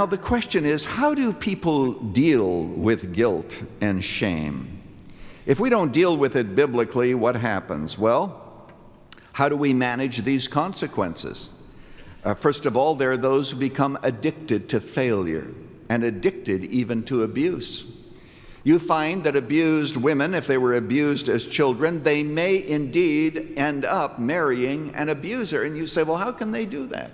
Now the question is, how do people deal with guilt and shame? If we don't deal with it biblically, what happens? Well, how do we manage these consequences? First of all, there are those who become addicted to failure and addicted even to abuse. You find that abused women, if they were abused as children, they may indeed end up marrying an abuser. And you say, well, how can they do that?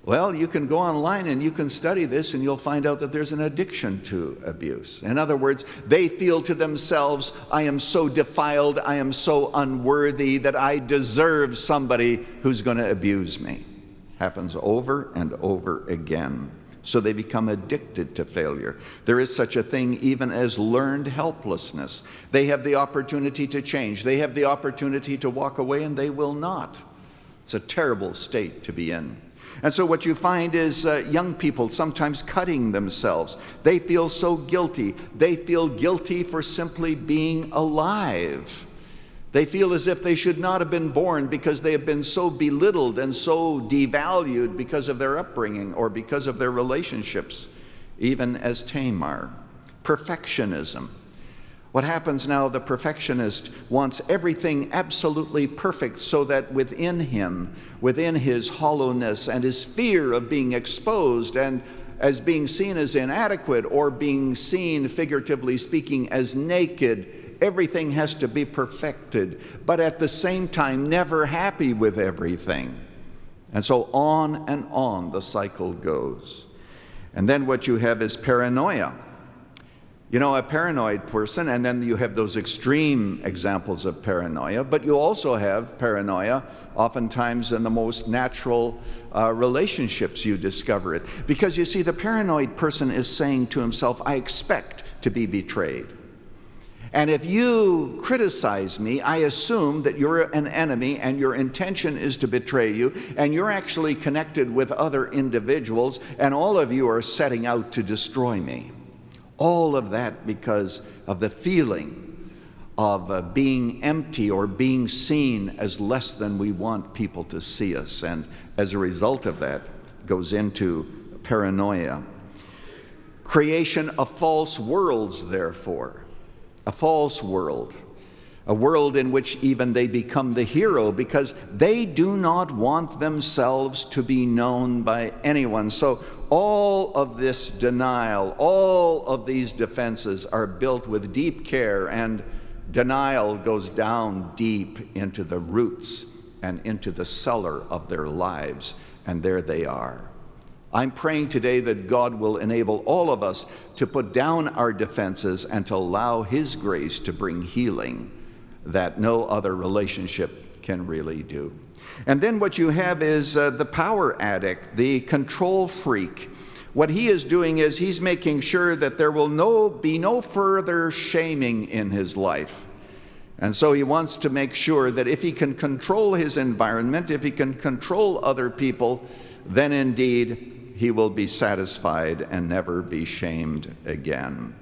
Well, you can go online and you can study this and you'll find out that there's an addiction to abuse. In other words, they feel to themselves, I am so defiled, I am so unworthy that I deserve somebody who's going to abuse me. Happens over and over again. So they become addicted to failure. There is such a thing even as learned helplessness. They have the opportunity to change. They have the opportunity to walk away, and they will not. It's a terrible state to be in. And so what you find is young people sometimes cutting themselves. They feel so guilty. They feel guilty for simply being alive. They feel as if they should not have been born because they have been so belittled and so devalued because of their upbringing or because of their relationships, even as Tamar. Perfectionism. What happens now, the perfectionist wants everything absolutely perfect so that within him, within his hollowness and his fear of being exposed and as being seen as inadequate or being seen, figuratively speaking, as naked, everything has to be perfected, but at the same time, never happy with everything. And so on the cycle goes. And then what you have is paranoia. You know, a paranoid person, and then you have those extreme examples of paranoia, but you also have paranoia oftentimes in the most natural relationships you discover it. Because you see, the paranoid person is saying to himself, I expect to be betrayed. And if you criticize me, I assume that you're an enemy and your intention is to betray you, and you're actually connected with other individuals, and all of you are setting out to destroy me. All of that because of the feeling of being empty or being seen as less than we want people to see us. And as a result of that, goes into paranoia. Creation of false worlds, therefore. A false world, a world in which even they become the hero because they do not want themselves to be known by anyone. So all of this denial, all of these defenses are built with deep care, and denial goes down deep into the roots and into the cellar of their lives, and there they are. I'm praying today that God will enable all of us to put down our defenses and to allow His grace to bring healing that no other relationship can really do. And then what you have is the power addict, the control freak. What he is doing is he's making sure that there will be no further shaming in his life. And so he wants to make sure that if he can control his environment, if he can control other people, then indeed he will be satisfied and never be shamed again.